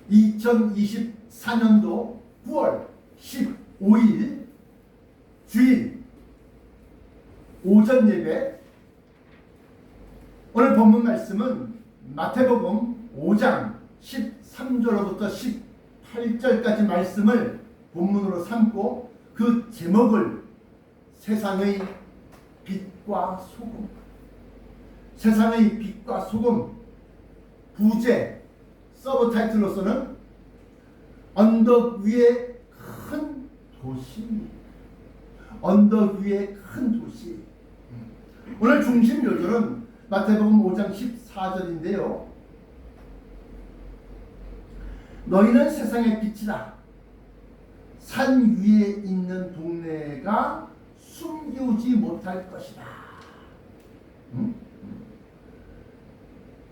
2024년도 9월 15일 주일 오전 예배. 오늘 본문 말씀은 마태복음 5장 13절로부터 18절까지 말씀을 본문으로 삼고 그 제목을 세상의 빛과 소금, 세상의 빛과 소금, 부제 서브 타이틀로서는 언덕 위의 큰 도시, 언덕 위의 큰 도시. 오늘 중심 요절은 마태복음 5장 14절인데요. 너희는 세상의 빛이다. 산 위에 있는 동네가 숨기우지 못할 것이다.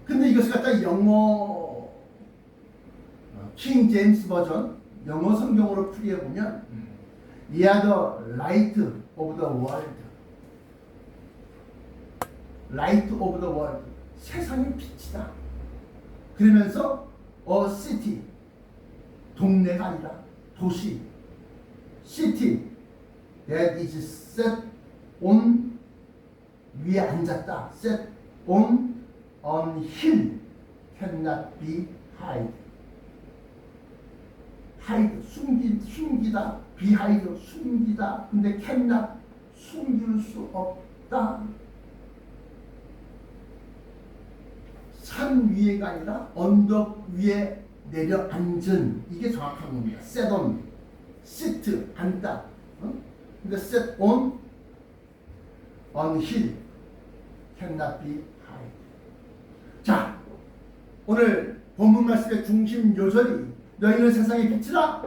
근데 이것을 갖다 영어 킹 제임스 버전 영어 성경으로 풀이해 보면 You are the light of the world. Light of the world. 세상의 빛이다. 그러면서 a city. 동네가 아니라 도시. City that is set on 위에 앉았다. Set on hill cannot be hide. hide 숨기다. behind 숨기다. 근데 cannot 숨길 수 없다. 산 위에가 아니라 언덕 위에 내려앉은, 이게 정확한 겁니다. set on, sit, 앉다. 근데 set on hill cannot be hide. 자, 오늘 본문 말씀의 중심 요절이 너희는 세상의 빛이라.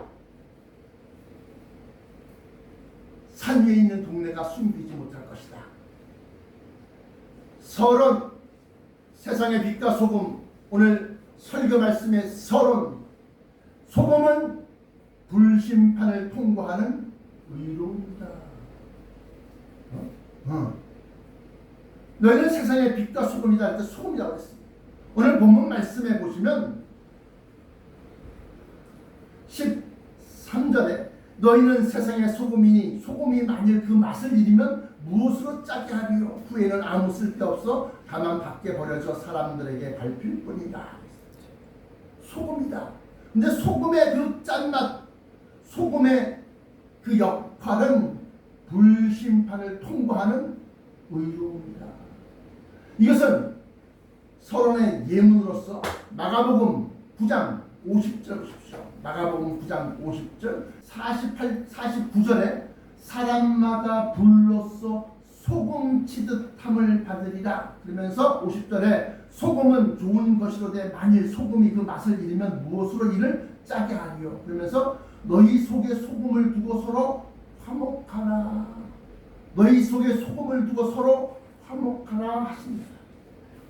산 위에 있는 동네가 숨기지 못할 것이다. 서론, 세상의 빛과 소금. 오늘 설교 말씀의 서론. 소금은 불심판을 통과하는 의로움이다. 너희는 세상의 빛과 소금이다 할 때 소금이라고 했습니다. 오늘 본문 말씀에 보시면 13절에 너희는 세상의 소금이니 소금이 만일 그 맛을 잃으면 무엇으로 짜게 하리요? 후에는 아무 쓸데없어 다만 밖에 버려져 사람들에게 밟힐 뿐이다. 소금이다. 근데 소금의 그 짠맛, 소금의 그 역할은 불심판을 통과하는 의로움이다. 이것은 서론의 예문으로서 마가복음 9장 50절 보십시오. 마가복음 9장 50절 49절에 사람마다 불로써 소금 치듯함을 받으리라. 그러면서 50절에 소금은 좋은 것이로되 만일 소금이 그 맛을 잃으면 무엇으로 이를 짜게 하리요. 그러면서 너희 속에 소금을 두고 서로 화목하라. 너희 속에 소금을 두고 서로 화목하라 하십니다.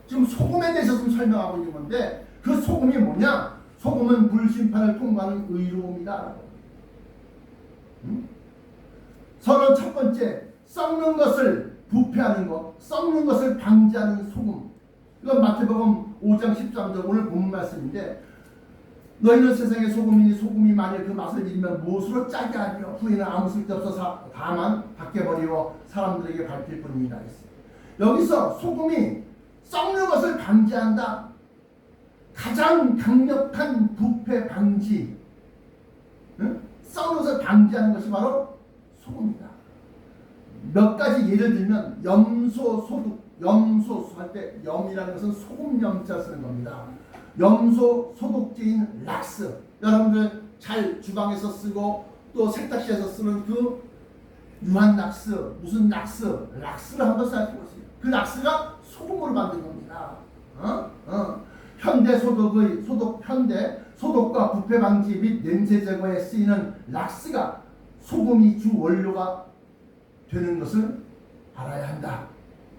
지금 소금에 대해서 좀 설명하고 있는 건데 그 소금이 뭐냐? 소금은 불심판을 통과하는 의로움이다. 서로 첫 번째, 썩는 것을 부패하는 것, 썩는 것을 방지하는 소금. 이건 마태복음 5장 13절 오늘 본문 말씀인데 너희는 세상의 소금이니 소금이 만일 그 맛을 잃으면 무엇으로 짜게 하며 후에는 아무 쓸데없어 다만 밖에 버리고 사람들에게 밟힐 뿐이다. 여기서 소금이 썩는 것을 방지한다. 가장 강력한 부패 방지, 썩는 것을 방지하는 것이 바로 소금이다. 몇 가지 예를 들면 염소 소득, 염소 할 때 염이라는 것은 소금 염자 쓰는 겁니다. 염소 소독제인 락스, 여러분들 잘 주방에서 쓰고 또 세탁실에서 쓰는 그 유한 락스, 무슨 락스, 락스를 한번 살펴보세요. 그 락스가 소금으로 만든 겁니다. 현대 소독의 소독과 부패 방지 및 냄새 제거에 쓰이는 락스가 소금이 주 원료가 되는 것을 알아야 한다.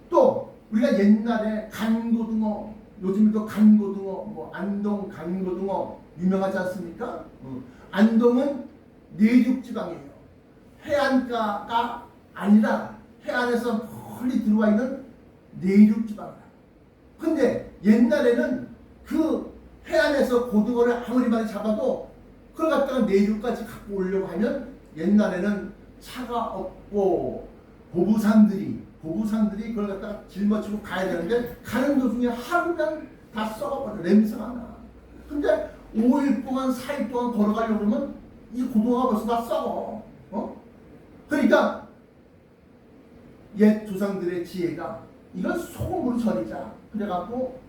또 우리가 옛날에 간고등어, 요즘도 간고등어, 뭐 안동 간고등어 유명하지 않습니까? 안동은 내륙지방이에요. 해안가가 아니라 해안에서 멀리 들어와 있는 내륙지방이다. 근데 옛날에는 그 해안에서 고등어를 아무리 많이 잡아도 그걸 갖다가 내륙까지 갖고 오려고 하면 옛날에는 차가 없고 보부상들이 그걸 갖다가 짊어지고 가야 되는데 가는 도중에 하루면 다 썩어버려. 냄새가 나. 근데 5일 동안 4일 동안 걸어가려고 그러면 이 고등어가 벌써 다 썩어. 그러니까 옛 조상들의 지혜가 이걸 소금으로 절이자. 그래갖고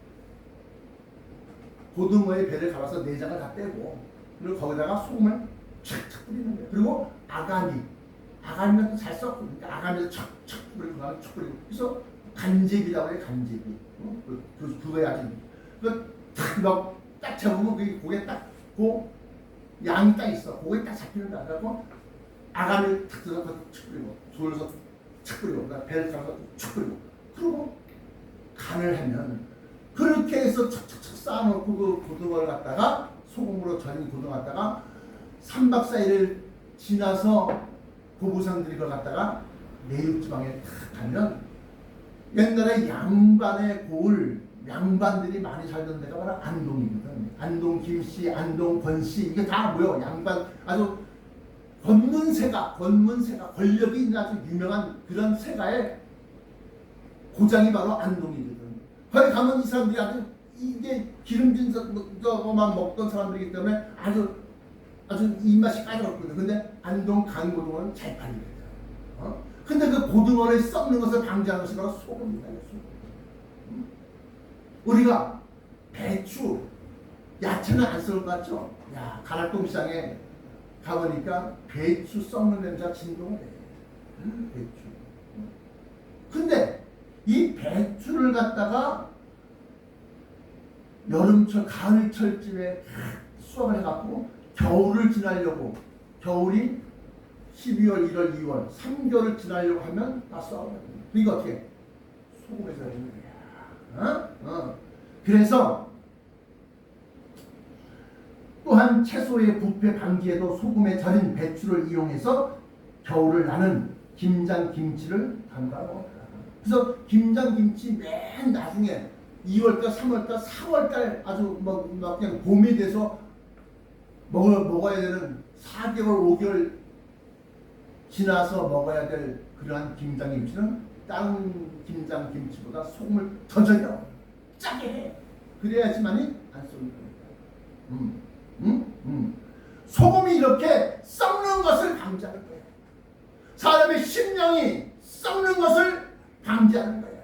고등어의 배를 갈아서 내장을 다 빼고 그리고 거기다가 소금을 촥촥 뿌리는 거예요. 그리고 아가미는 또 잘 썩고 그러니까 아가미를 촥촥 뿌리고 그다음에 촥 뿌리고 그래서 간제비라고 해요. 간제비. 그거에 아주 딱 잡으면 그 고개 딱 고 양이 딱 있어. 고개 딱 잡히는 거야. 그래갖고 아가미를 탁 들어서 촥 뿌리고 돌려서 촥 뿌리고 그다음에 배를 갈아서 촥 뿌리고 그리고 간을 하면 그렇게 해서 척척척 쌓아놓고 그 고등어를 갖다가 소금으로 절인 고등어 갖다가 3박 4일을 지나서 고부상들이 그걸 갖다가 내륙지방에 탁 가면 옛날에 양반의 고을 양반들이 많이 살던 데가 바로 안동이거든. 안동 김씨, 안동 권씨 이게 다 뭐요? 양반 아주 권문세가 권력이 있는 아주 유명한 그런 세가의 고장이 바로 안동이거든. 거기 가면 이 사람들이 아주 이게 기름진 저거만 먹던 사람들이기 때문에 아주 입맛이 까다롭거든. 근데 안동 강고등어는 잘 팔리거든. 근데 그 고등어를 썩는 것을 방지하는 것이 바로 소금이다. 우리가 배추, 야채는 안 썩을 것 같죠? 야, 가락동 시장에 가보니까 배추 썩는 냄새가 진동을 해. 배추. 근데 이 배추를 갖다가 여름철, 가을철쯤에 수확을 해갖고 겨울을 지나려고 겨울이 12월, 1월, 2월 3개월을 지나려고 하면 다 썩어요. 이거 어떻게? 소금에서 해주는 거야. 그래서 또한 채소의 부패 방지에도 소금에 절인 배추를 이용해서 겨울을 나는 김장김치를 담가 먹었다. 그래서 김장김치 맨 나중에 2월달, 3월달, 4월달 아주 막 그냥 봄이 돼서 먹어야 되는 4개월, 5개월 지나서 먹어야 될 그러한 김장김치는 다른 김장김치보다 소금을 더 절여 짜게 해. 그래야지만이 안 썩는 겁니다. 소금이 이렇게 썩는 것을 방지하는 거예요. 사람의 심령이 썩는 것을 방지하는 거예요.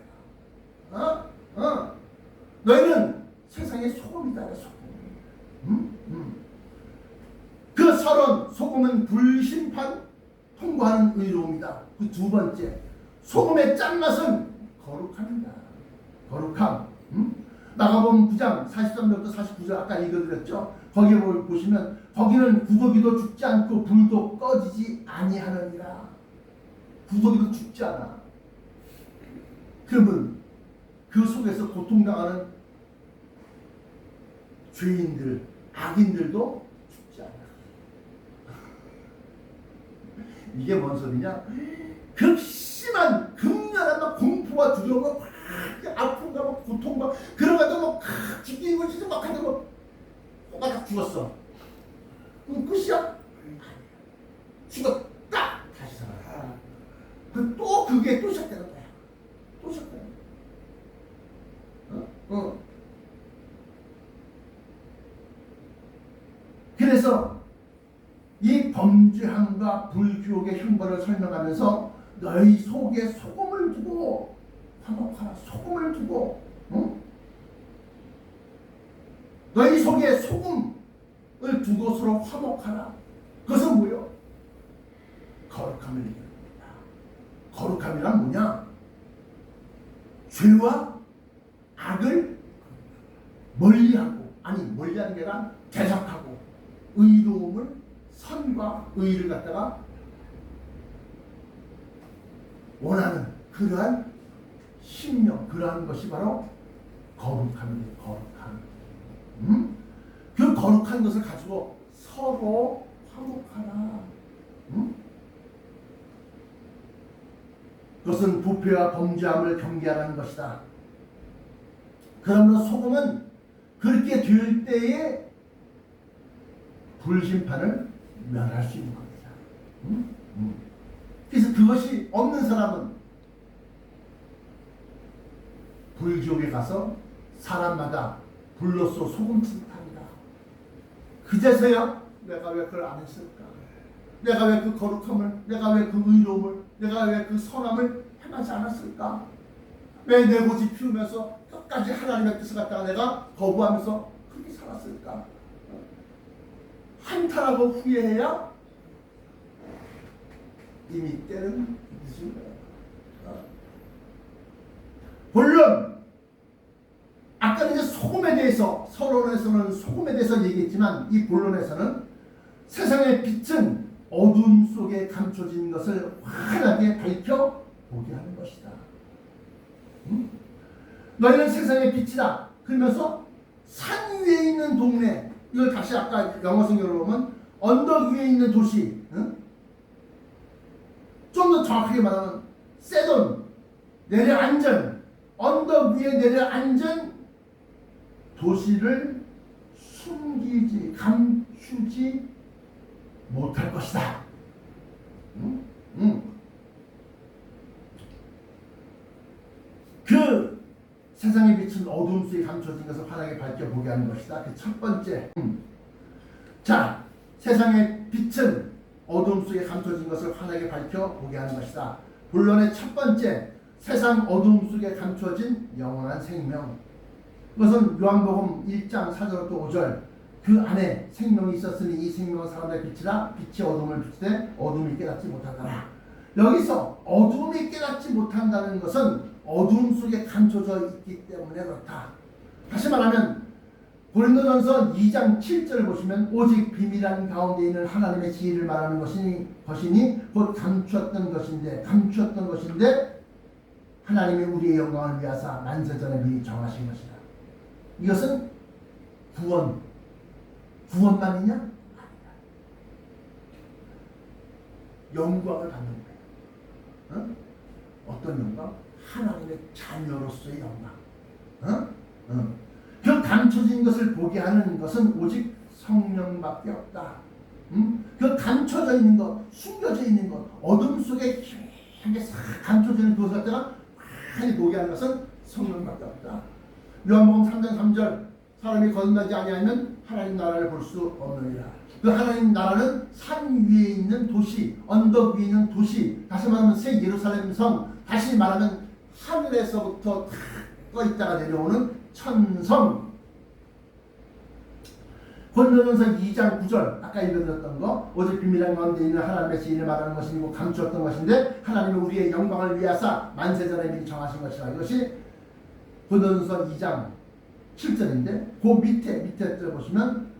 너희는 세상의 소금이다. 소금. 그 서론 소금은 불심판 통과하는 의로움이다. 그 두 번째 소금의 짠맛은 거룩합니다. 거룩함. 마가복음 9장 43절부터 49절 아까 읽어드렸죠. 거기에 보시면 거기는 구더기도 죽지 않고 불도 꺼지지 아니하느니라. 구더기도 죽지 않아. 그러면 그 속에서 고통당하는 죄인들, 악인들도 죽지 않아. 이게 뭔 소리냐? 극심한 극렬한 막 공포와 두려움과 막 아픔과 막 고통과 그런 것도 막 죽이고 진짜 막 하다가 딱 죽었어. 그럼 끝이야? 죽었다. 다시 살아. 또 그게 또 시작되는 거야. 또 시작되는 거야. 그래서 이 범죄함과 불교의 형벌을 설명하면서 너희 속에 소금을 두고 화목하라. 소금을 두고 너희 속에 소금을 두고 서로 화목하라. 그것은 뭐요? 거룩함을 얘기합니다. 거룩함이란 뭐냐? 죄와 악을 멀리하고 멀리하는 게 아니라 대적하고 의로움을 선과 의를 갖다가 원하는 그러한 심령, 그러한 것이 바로 거룩함입니다. 거룩함. 그 거룩한 것을 가지고 서로 화목하라. 그것은 부패와 범죄함을 경계하라는 것이다. 그러므로 소금은 그렇게 될 때에 불심판을 면할 수 있는 겁니다. 그래서 그것이 없는 사람은 불지옥에 가서 사람마다 불로써 소금 침탕이다. 그제서야 내가 왜 그걸 안 했을까? 내가 왜 그 거룩함을, 내가 왜 그 의로움을, 내가 왜 그 선함을 행하지 않았을까? 왜 내 고집 피우면서 끝까지 하나님의 뜻을 갖다가 내가 거부하면서 그렇게 살았을까? 한탄하고 후회해야 이미 때는 늦은 거야. 물론 아까 이제 소금에 대해서, 서론에서는 소금에 대해서 얘기했지만 이 본론에서는 세상의 빛은 어둠 속에 감춰진 것을 환하게 밝혀보게 하는 것이다. 너희는 세상의 빛이다. 그러면서 산 위에 있는 동네, 이걸 다시 아까 영어 성경으로 보면 언덕 위에 있는 도시, 좀 더 정확하게 말하면 세돈, 내려앉은, 언덕 위에 내려앉은 도시를 숨기지, 감추지 못할 것이다. 그 세상의 빛은 어둠 속에 감춰진 것을 환하게 밝혀보게 하는 것이다. 그 첫 번째. 자, 세상의 빛은 어둠 속에 감춰진 것을 환하게 밝혀보게 하는 것이다. 본론의 첫 번째, 세상 어둠 속에 감춰진 영원한 생명. 그것은 요한복음 1장 4절부터 5절, 그 안에 생명이 있었으니 이 생명은 사람의 빛이라 빛이 어둠을 비추되 어둠이 깨닫지 못하더라. 여기서 어둠이 깨닫지 못한다는 것은 어둠 속에 감춰져 있기 때문에 그렇다. 다시 말하면 고린도전서 2장 7절을 보시면 오직 비밀한 가운데 있는 하나님의 지혜를 말하는 것이니 곧 감추었던 것인데 하나님이 우리의 영광을 위하사 만세전에 미리 정하신 것이다. 이것은 구원만이냐? 아니다. 영광을 받는 거야. 어떤 영광? 하나님의 자녀로서의 영광. 그 감춰진 것을 보게 하는 것은 오직 성령밖에 없다. 그 감춰져 있는 것, 숨겨져 있는 것, 어둠 속에 깊게 싹 감춰져 있는 그것을 갖다가 많이 보게 하는 것은 성령밖에 없다. 요한복음 3장 3절, 사람이 거듭나지 아니하면 하나님 나라를 볼 수 없느니라. 그 하나님 나라는 산 위에 있는 도시, 언덕 위에 있는 도시, 다시 말하면 새 예루살렘 성, 다시 말하면 하늘에서부터 탁 떠 있다가 내려오는 천성. 고린도전서 2장 9절, 아까 읽어드렸던 거, 오직 비밀한 가운데 있는 하나님의 지혜를 말하는 것이고 감추었던 것인데 하나님은 우리의 영광을 위하사 만세전에 미리 정하신 것이라. 이것이 고린도전서 2장 7절인데 그 밑에 보시면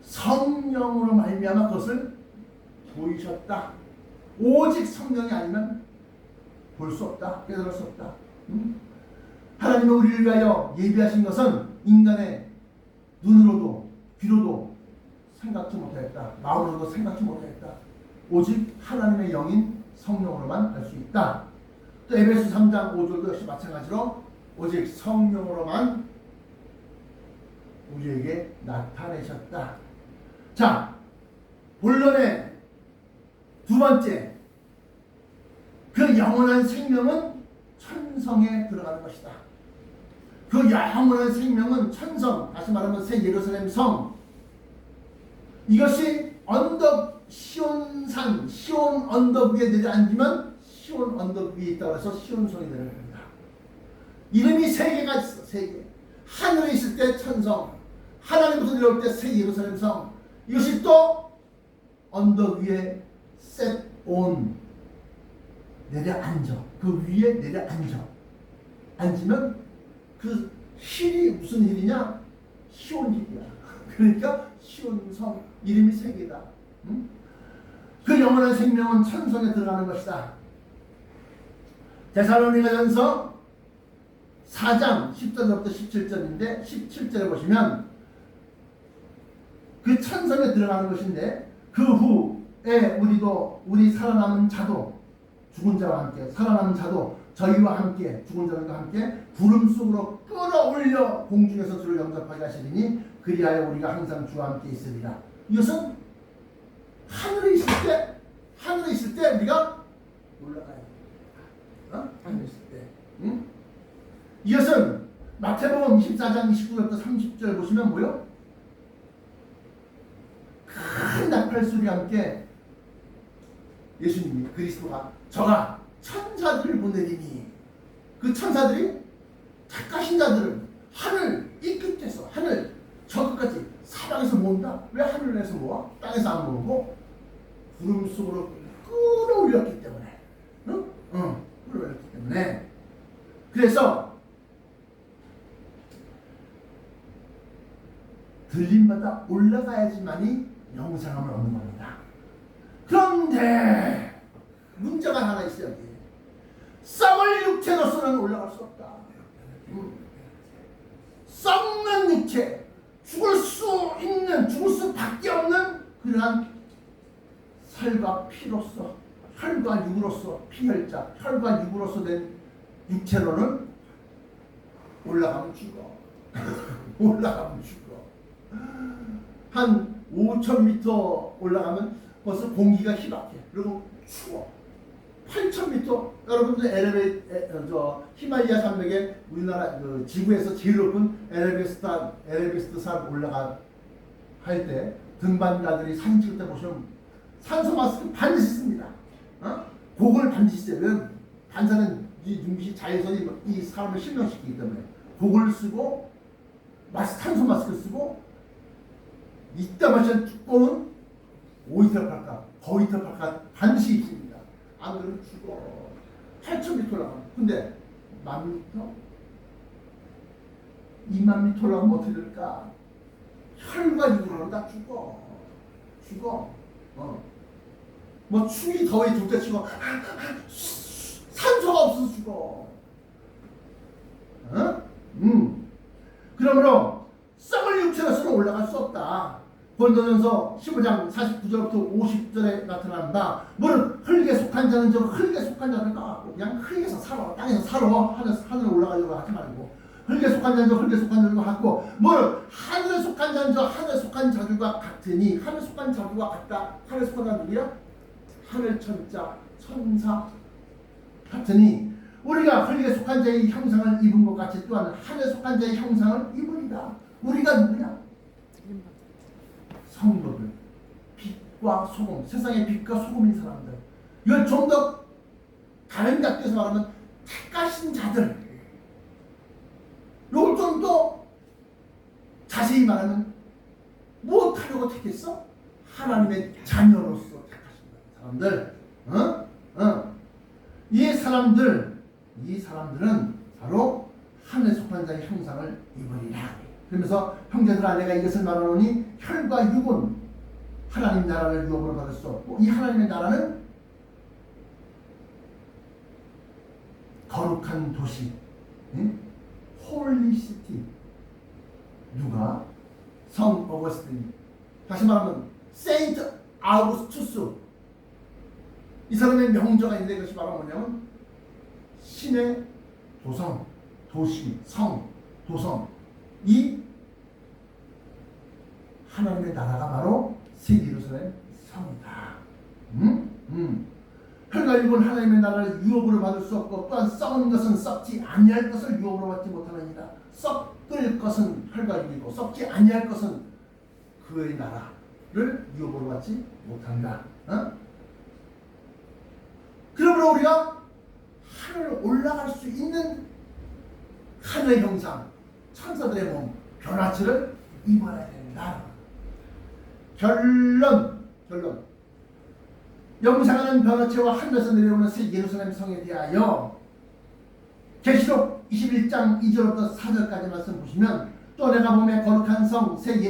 성령으로 말미암아 그것을 보이셨다. 오직 성령이 아니면 볼 수 없다. 깨달을 수 없다. 하나님은 우리를 위하여 예비하신 것은 인간의 눈으로도 귀로도 생각지 못하였다. 마음으로도 생각지 못하였다. 오직 하나님의 영인 성령으로만 알 수 있다. 또 에베소 3장 5절도 역시 마찬가지로 오직 성령으로만 우리에게 나타내셨다. 자, 본론의 두 번째, 그 영원한 생명은 천성에 들어가는 것이다. 그 영원한 생명은 천성, 다시 말하면 새 예루살렘 성, 이것이 언덕 시온산, 시온 언덕 위에 내려앉으면 시온 언덕 위에 있다고 해서 시온성이 되는 겁니다. 이름이 세 개가 있어. 세 개. 하늘에 있을 때 천성, 하나님부터 내려올 때 새 예루살렘 성, 이것이 또 언덕 위에 셋온 내려앉아. 그 위에 내려앉아. 앉으면 그 힐이 무슨 힐이냐? 시온 힐이야. 그러니까 시온성, 이름이 세 개다. 그 영원한 생명은 천성에 들어가는 것이다. 데살로니가전서 4장 10절부터 17절인데 17절에 보시면 그 천성에 들어가는 것인데 그 후에 우리 살아남은 자도, 죽은 자와 함께 살아남은 자도 저희와 함께 죽은 자들과 함께 구름 속으로 끌어올려 공중에서 주를 영접하게 하시리니 그리하여 우리가 항상 주와 함께 있으리라. 이것은 하늘에 있을 때 우리가 올라가야 돼. 하늘에 있을 때. 응? 이것은 마태복음 24장 29절부터 30절 보시면 뭐요? 큰 나팔 소리와 함께 예수님이 그리스도가 저가 천사들을 보내리니 그 천사들이 착하신 자들을 하늘 이 끝에서 하늘 저 끝까지 사방에서 모은다. 왜 하늘에서 모아? 땅에서 안 모으고 구름 속으로 끌어올렸기 때문에. 끌어올렸기 때문에. 그래서 들림마다 올라가야지만이 영생함을 얻는 겁니다. 그런데 문제가 하나 있어요. 썩을 육체로서는 올라갈 수 없다. 썩는 육체, 죽을 수밖에 없는 그러한 살과 피로서, 혈과 육으로서, 피혈자, 혈과 육으로서 된 육체로는 올라가면 죽어. 올라가면 죽어. 한 5,000m 올라가면 벌써 공기가 희박해. 그리고 추워. 8,000m, 여러분들 히말라야 산맥에 우리나라 지구에서 제일 높은 에베레스트 산 올라가 할 때 등반가들이 사진 찍을 때 보시면 산소 마스크 반드시 씁니다. 그걸 반드시 쓰면 반사는 이 눈빛이 자외선이 이 사람을 실명시키기 때문에 그걸 쓰고 산소 마스크 쓰고 이따 마시는 두꺼운 5리터 팔까, 거리터 팔까 반드시 입습니다. 안 그러면 죽어. 8,000m 올라가면. 근데 10,000m? 20,000m 올라가면 어떻게 될까? 혈과 육으로는 다 죽어. 뭐 추위 더위 둘째 치고 산소가 없어서 죽어. 그러므로 썩을 육체로서는 올라갈 수 없다. 고린도전서 15장 49절부터 50절에 나타난다. 뭐는 흙에 속한 자는 저 흙에 속한 자를 나가고 그냥 흙에서 살아. 땅에서 살아. 하늘에 올라가려고 하지 말고 흙에 속한 자는 저 흙에 속한 자들과 같고 뭐는 하늘에 속한 자는 저 하늘에 속한 자들과 같으니 하늘에 속한 자들과 같다. 하늘에 속한 자는 누구야? 하늘 천자 천사 같으니 우리가 흙에 속한 자의 형상을 입은 것 같이 또한 하늘에 속한 자의 형상을 입으리라. 우리가 누구냐? 성도들, 빛과 소금, 세상의 빛과 소금인 사람들. 이걸 좀 더 다른 각도에서 말하면 택하신 자들. 이걸 좀 더 자세히 말하면 무엇하려고 택했어? 하나님의 자녀로서 택하신 사람들. 이 사람들은 바로 하늘에 속한 자의 형상을 입으리라. 그러면서 형제들아 내가 이것을 말하노니 혈과 육은 하나님 나라를 유업으로 받을 수 없고 이 하나님의 나라는 거룩한 도시, 홀리 시티. 누가? 성 어거스틴. 다시 말하면 세인트 아우구스투스. 이 사람의 명저가 있는데 이것이 바로 뭐냐면 신의 도성, 도시, 성, 도성. 이 하나님의 나라가 바로 새 예루살렘 성이다. 혈과 육은 하나님의 나라를 유업으로 받을 수 없고 또한 썩은 것은 썩지 아니할 것을 유업으로 받지 못하느니라. 썩을 것은 혈과 육이고 썩지 아니할 것은 그의 나라를 유업으로 받지 못한다. 그러므로 우리가 하늘을 올라갈 수 있는 하늘의 형상, 천사들의 몸, 변화체를 입어야 된다. 결론. 영생하는 변화체와 하늘에서 내려오는 새 예루살렘 성에 대하여 계시록 21장 2절부터 4절까지 말씀 보시면 또 내가 보매 거룩한 성 새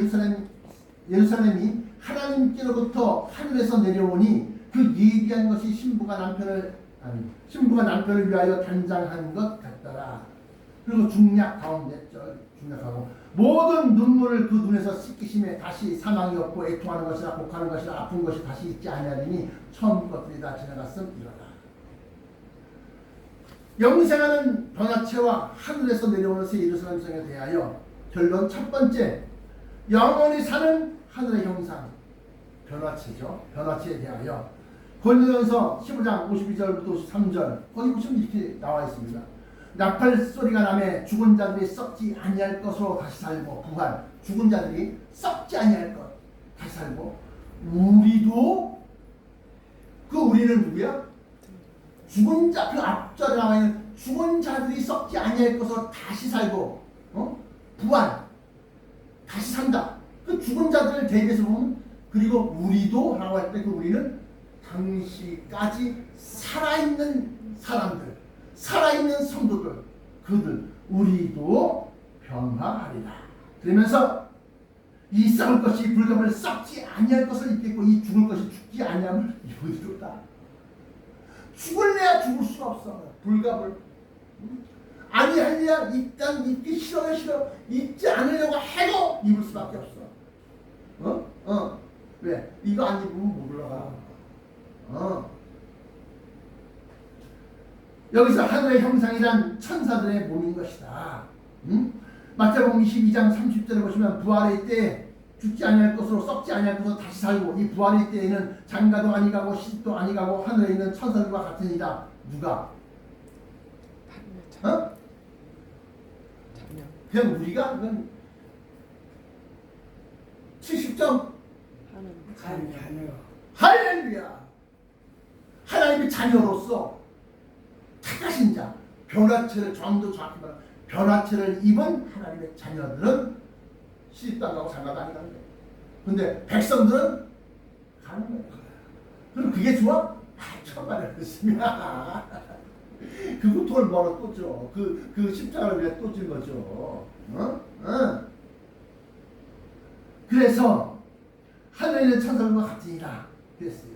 예루살렘이 하나님께로부터 하늘에서 내려오니 그 예비한 것이 신부가 남편을 위하여 단장한 것 같더라. 그리고 중약 가운데 중약하고 모든 눈물을 그 눈에서 씻기심에 다시 사망이 없고 애통하는 것이나 곡하는 것이나 아픈 것이 다시 있지 아니하리니 처음 것들이 다 지나갔음 이러다. 영생하는 변화체와 하늘에서 내려오는 새 예루살렘 성에 대하여 결론 첫 번째, 영원히 사는 하늘의 형상 변화체죠. 변화체에 대하여 고린도전서 15장 52절부터 53절 거기 보시면 이렇게 나와 있습니다. 나팔 소리가 나매 죽은 자들이 썩지 아니할 것으로 다시 살고 부활. 죽은 자들이 썩지 아니할 것 다시 살고 우리도 그 우리는 누구야? 죽은 자 그 앞절에 나와 있는 죽은 자들이 썩지 아니할 것으로 다시 살고 부활 다시 산다. 그 죽은 자들을 대비해서 보면 그리고 우리도 라고 할 때 그 우리는 당시까지 살아있는 사람들, 살아있는 성도들, 그들 우리도 변화하리라. 그러면서 이 썩을 것이 불갑을 썩지 아니할 것을 입겠고 이 죽을 것이 죽지 아니함을 입으리로다. 죽을래야 죽을 수가 없어. 불갑을 아니할래야 일단 입기 싫어 입지 않으려고 해도 입을 수밖에 없어. 왜? 이거 안 입으면 못 올라가. 여기서 하늘의 형상이란 천사들의 몸인 것이다. 마태복음 22장 30절에 보시면 부활의 때에 죽지 아니할 것으로 썩지 아니할 것으로 다시 살고 이 부활의 때에는 장가도 아니가고 시집도 아니가고 하늘에 있는 천사들과 같으니라. 누가? 그냥 우리가 그건 70점 할렐루야. 하나님의 자녀로서 택하신 자, 변화체를 정도 정확히 말하면 변화체를 입은 하나님의 자녀들은 시집도 안 가고 장가도 안 가는 거예요. 근데 백성들은 가는 거예요. 그럼 그게 좋아? 천만에 그렇습니다. 그 고통을 뭐라 또 줘. 그 십자가를 위해 또 준 거죠. 그래서 하늘에 있는 천사들과 같으니라 그랬어요.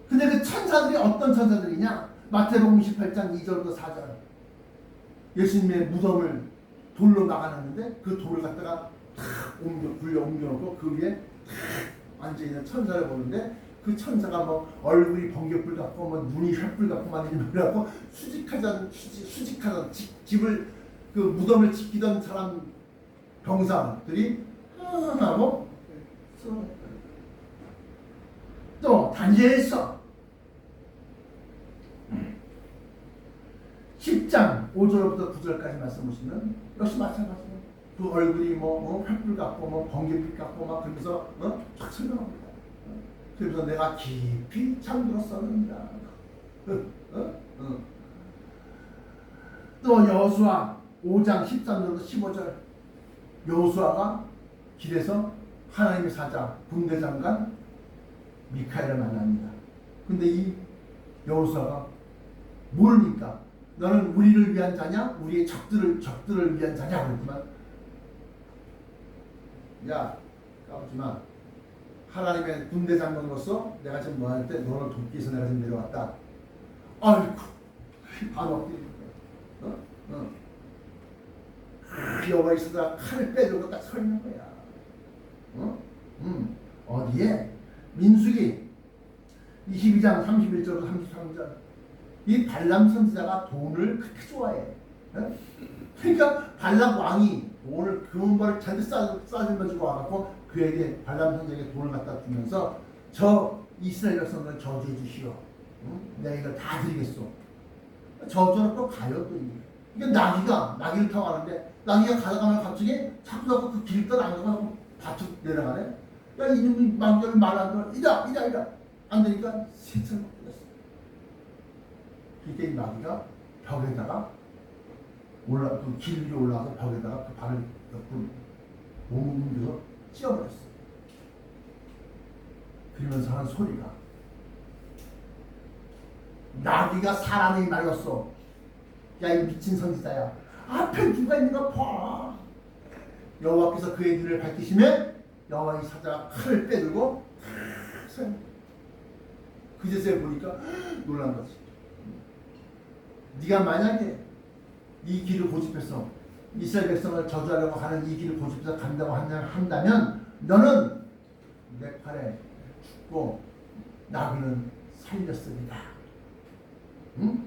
근데 그 천사들이 어떤 천사들이냐? 마태복음 28장 2절부터 4절. 예수님의 무덤을 돌로 막아놨는데 그 돌을 갖다가 옮겨놓고 그 위에 앉아있는 천사를 보는데 그 천사가 뭐 얼굴이 번개불 같고 뭐 눈이 횃불 같고 막 이래갖고 수직하던 집을 그 무덤을 지키던 사람 병사들이 하고 또 다니엘서 10장 5절부터 9절까지 말씀 보시면 역시 마찬가지예요. 그 얼굴이 뭐 횃불 같고 뭐 번개불 같고 막 그러면서 쫙 설명합니다. 그래서 내가 깊이 잠들었었는다. 또 여호수아 5장 13절부터 15절 여호수아가 길에서 하나님의 사자 군대장관 미카엘을 만납니다. 근데 이 여호수아가 모르니까 너는 우리를 위한 자냐? 우리의 적들을 위한 자냐? 그랬지만 야 까먹지마. 하나님의 군대 장관으로서 내가 지금 뭐 할 때 너를 돕기 위해서 내가 지금 내려왔다. 아이고 바로 엎드리는 거야. 여호와 있으다 칼을 빼들고 딱 서 있는 거야. 어디에? 민수기 22장 31절부터 33절. 이 발람 선지자가 돈을 그렇게 좋아해. 그러니까 발람 왕이 돈을 금은벌을 잔뜩 싸들면서 와갖고 그에게 발람 선지자에게 돈을 갖다 주면서 저 이스라엘 백성을 저주해 주시오. 내가 이걸 다 드리겠소. 저주는 또 가요 또 이게. 이게 나귀를 타고 가는데 나귀가 가다가면 갑자기 자꾸 그 길 따라 안 가고 바툭 내려가네. 야 이놈이 망자를 말 안 들어. 이라 안 되니까 세차를 먹게 됐어. 그때 이 나귀가 벽에다가 그 길 위로 올라가서 벽에다가 그 발을 옆으로 몸을 옮겨서 찧어버렸어. 그러면서 하는 소리가 나귀가 사람이 말렸어. 야 이 미친 선지자야. 앞에 누가 있는가 봐. 여호와께서 그의 눈을 밝히시면 여호와의 사자가 칼을 빼들고 그제서야 보니까 놀란 거지. 네가 만약에 이 길을 고집해서 이스라엘 백성을 저주하려고 하는 이 길을 고집해서 간다고 한다면 너는 내 팔에 죽고 나귀는 살렸습니다. 응?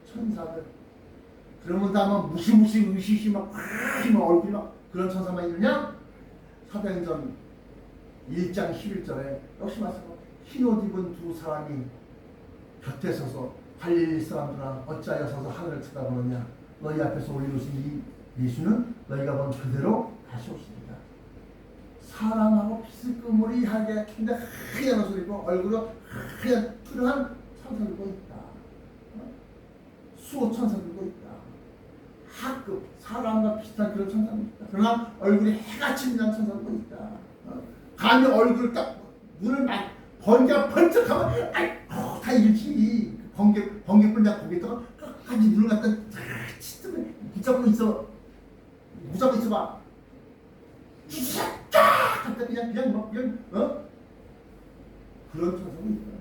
천사들 그러면 다만 무시무시 의시시 막 얼굴이 막 그런 천사만 있느냐? 사도행전 1장 11절에 역시 마찬가지 흰옷 입은 두 사람이 곁에 서서 갈릴리 사람들아 어찌하여 서서 하늘을 쳐다보느냐 너희 앞에서 올리우신 이 예수는 너희가 본 그대로 다시 오시리라. 사람하고 비스끄머리하게 근데 하얀 옷을 입고 얼굴은 하얀 뚜렷한 천사들도 있다. 수호 천사들도 있다. 하급 사람과 비슷한 그런 천사도 있다. 그러나 얼굴이 해같이 빛난 천사도 있다. 감히 얼굴을 딱 눈을 막 번개가 번쩍하면 아이 다 일지 번개뿐이야 거기다가 끝까지 눈을 갖다 치트면 붙잡고 있어 무잡고 있어봐 쫙 갖다 그냥 막 그냥 그런 천사도 있다.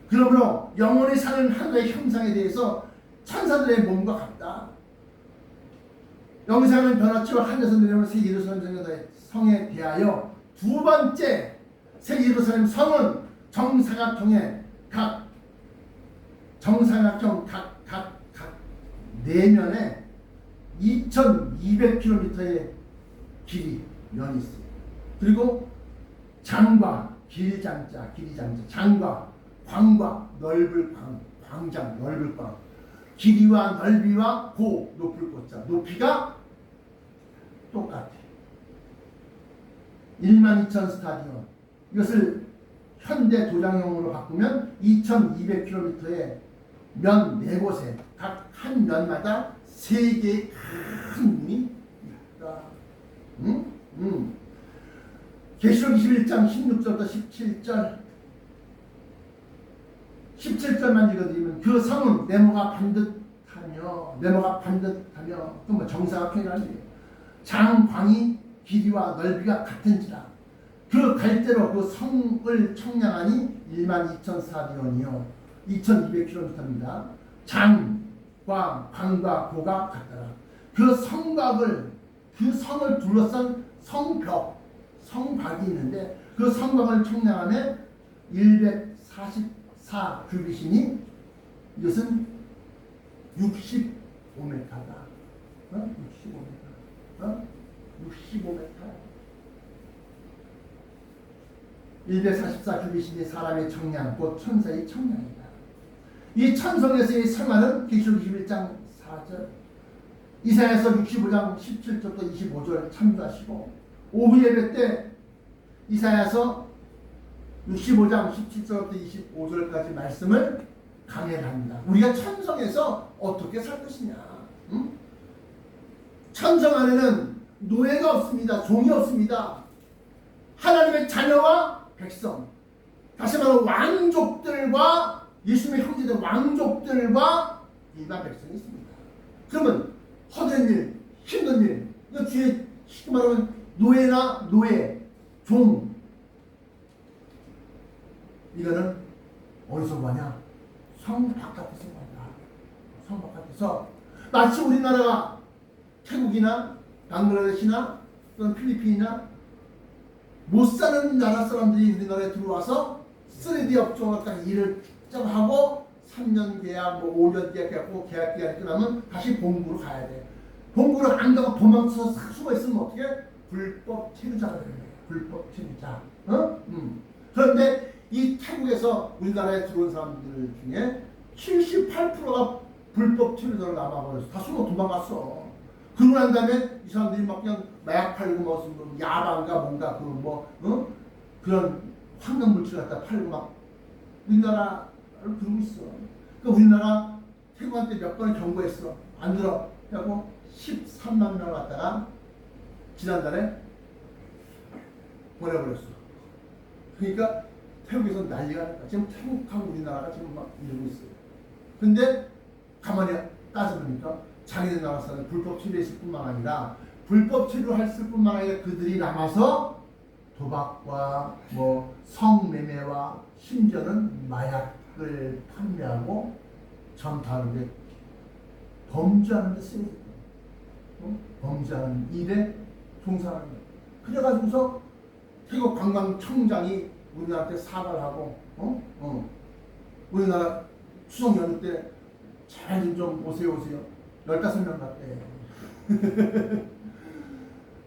그러므로 영원히 사는 하나의 형상에 대해서 천사들의 몸과 같다. 영생은 변화치와 하늘에서 내려오는 새 예루살렘 성에 대하여 두 번째 새 예루살렘 성은 정사각형의 각 내면에 2200km의 길이 면이 있어요. 그리고 장과 길장자 장과 광과 넓을 광장 넓을 광 길이와 넓이와 고 높을 고자 높이가 똑같아. 12,000 스타디온 이것을 현대 도장형으로 바꾸면 2200km의 면 4곳에 각 한 면마다 3개의 큰 문이 있다. 계시록 21장 16절부터 17절만 읽어드리면 그 성은 네모가 반듯하며 또 뭐 정사각형이라는 장광이 길이와 넓이가 같은지라 그 갈대로 그 성을 청량하니 12,000 스타디온이요 2200km입니다. 장과 광과 고가 같더라. 그 성곽을 그 성을 둘러싼 성벽이 있는데 그 성곽을 청량하면 144 규빗이니 이것은 65m다. 65m. 144 규빗이니 사람의 청량, 곧 천사의 청량이다. 이 천성에서의 생활은 계시록 21장 4절, 이사야서 65장 17절부터 25절 참조하시고 오후 예배 때 이사야서 65장 17절부터 25절까지 말씀을 강해를 합니다. 우리가 천성에서 어떻게 살 것이냐? 천성 안에는 노예가 없습니다. 종이 없습니다. 하나님의 자녀와 백성, 다시 말하면 왕족들과 예수님의 형제들 왕족들과 일반 백성이 있습니다. 그러면 허된 일, 힘든 일, 이거 뒤에 쉽게 말하면 노예나 노예, 종, 이거는 어디서 구하냐? 성 바깥에서 구한다. 성 바깥에서 마치 우리나라가 태국이나 방글라데시나 또는 필리핀이나 못 사는 나라 사람들이 우리나라에 들어와서 3D 업종을 딱 일을 좀 하고 3년 계약, 5년 계약하고 계약 기간이 끝나면 다시 본국으로 가야 돼. 본국으로 안 가고 도망쳐서 수가 있으면 어떻게? 불법 체류자가 되는 거예요. 불법 체류자. 그런데 이 태국에서 우리나라에 들어온 사람들 중에 78%가 불법 체류자로 남아버렸어. 다 숨어 도망갔어. 그러고 난 다음에 이 사람들이 막 그냥 마약 팔고 뭐 야방가 뭔가 그런 황금 물질 갖다 팔고 막 우리나라를 그러고 있어. 그러니까 우리나라 태국한테 몇 번을 경고했어. 안 들어. 하고 13만 명을 갖다가 지난달에 보내버렸어. 그러니까 태국에서 난리가 났다. 지금 태국하고 우리나라가 지금 막 이러고 있어요. 근데 가만히 따져보니까 자기네 나라 사람 불법 체류했을 뿐만 아니라 불법 체류했을 뿐만 아니라 그들이 남아서 도박과 뭐 성매매와 심지어는 마약을 판매하고 전파하는데 범죄하는 데 쓰여있다. 범죄하는 일에 종사하는 거. 그래가지고서 태국 관광청장이 우리나라한테 사과를 하고 우리나라 추석 연휴 때 잘 좀 오세요. 15명 갔대.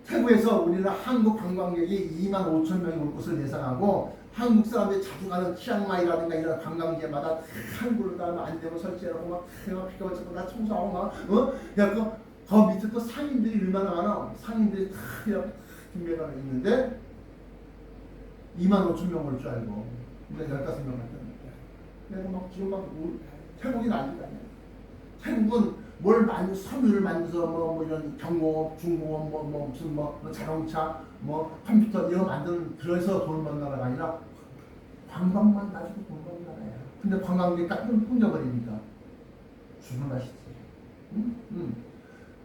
태국에서 우리는 한국 관광객이 2만 5천 명이 올 것을 예상하고 한국 사람들이 자주 가는 치앙마이라든가 이런 관광지마다 한국으로 가면 안 되면 설치하고 막 비가 맞고 다 청소하고 막 그래갖고 더 밑에 또 상인들이 얼마나 많아. 상인들이 다 준비가 있는데 2만 5천 명 올 줄 알고 근데 15명 갔다는 거야. 내가 막 지금 막 태국이 난리가 아니야. 태국은 뭘 섬유를 만들어서 뭐 이런 경공업, 중공업, 무슨 자동차, 컴퓨터 이런 만드는 그래서 돈을 버는 나라가 아니라 관광만 가지고 돈 버는 나라야. 근데 관광객 딱 끊겨버리니까 죽을 맛이지.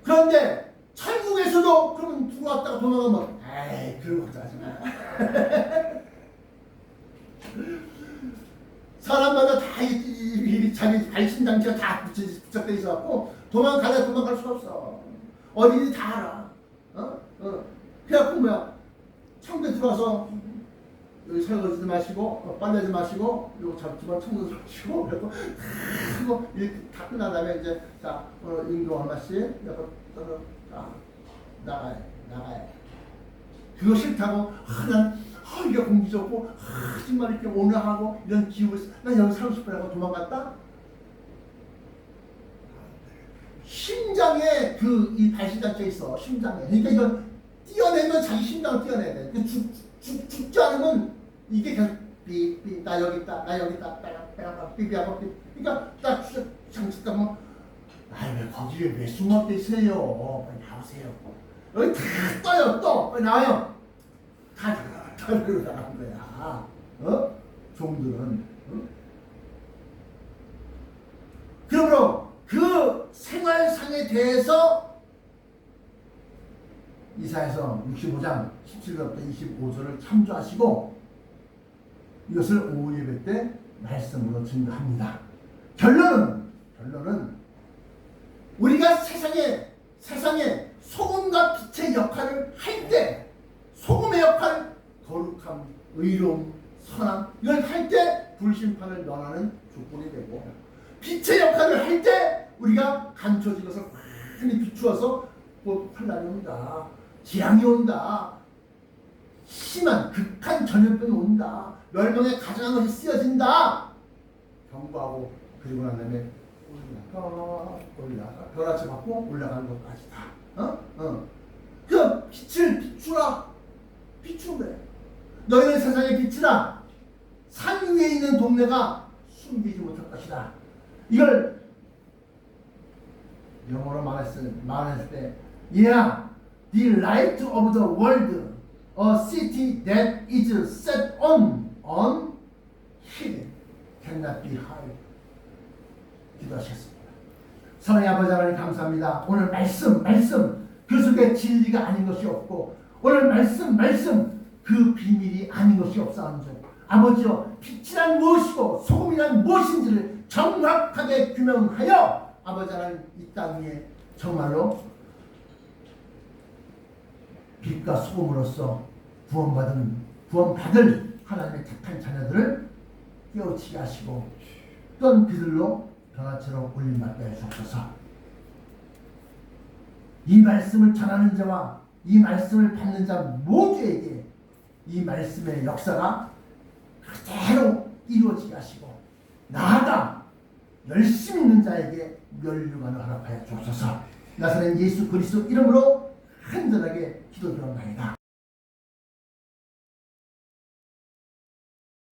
그런데 천국에서도 그러면 들어왔다가 도망가면 에이 그런 거 하지 마. 사람마다 다 자기 발신장치가 다 부착돼 있어갖고 도망갈 수가 없어. 어디든지 다 알아. 그래갖고 천국에 들어와서 여기 설거지도 마시고 빨래도 마시고 요거 잡지만 청소도 마시고 그래서 다 끝난 다음에 이제 자 인도 얼마씩 자 나가야 그거 싫다고 이게 공기 좋고 정말 이렇게 온화하고 이런 기후 나 여기 살고 싶어라고 도망갔다. 심장에 이 발신장치가 있어. 심장에. 그러니까 이건 띄어내면 자기 심장을 띄어내야 돼. 죽지 않으면 이게 그냥 삐삐 나 여기 있다 삐삐하고 그러니까 딱 장치 가면 왜 거기에 왜 숨어 계세요? 빨리 나오세요. 여기 다 떠요. 빨리 나와요. 다 들고 나간 거야. 종들은. 그러므로 그 생활상에 대해서 이사야서 65장 17절부터 25절을 참조하시고 이것을 오후 예배 때 말씀으로 증거합니다. 결론은 우리가 세상에 소금과 빛의 역할을 할 때 소금의 역할, 거룩함, 의로움, 선함 이걸 할 때 불심판을 면하는 조건이 되고 빛의 역할을 할 때 우리가 감춰진 것을 많이 비추어서 환난이 온다. 재앙이 온다. 심한 극한 전염병이 온다. 멸망에 가증한 것이 쓰여진다. 경고하고 그리고 난 다음에 올라가 벼락치 받고 올라가는 것까지다. 그 빛을 비추라. 비추는 거야. 너희는 세상의 빛이라. 산 위에 있는 동네가 숨기지 못할 것이다. 이걸 영어로 말했을 때 Yeah, the light of the world, a city that is set on hill cannot be hid. 기도하셨습니다. 사랑의 아버지 하나님 감사합니다. 오늘 말씀 그 속에 진리가 아닌 것이 없고 오늘 말씀 그 비밀이 아닌 것이 없사온즉 아버지여 빛이란 무엇이고 소금이란 무엇인지를 정확하게 규명하여 아버지 하나님 이 땅 위에 정말로 빛과 소금으로서 구원받을 하나님의 택한 자녀들을 깨우치게 하시고 또한 그들로 변화처럼 올림받게 하시옵소서. 이 말씀을 전하는 자와 이 말씀을 받는 자 모두에게 이 말씀의 역사가 그대로 이루어지게 하시고 나아가 열심히 있는 자에게 면류관을 허락하여 주옵소서. 나사렛 예수 그리스도 이름으로 간절하게 기도드립니다.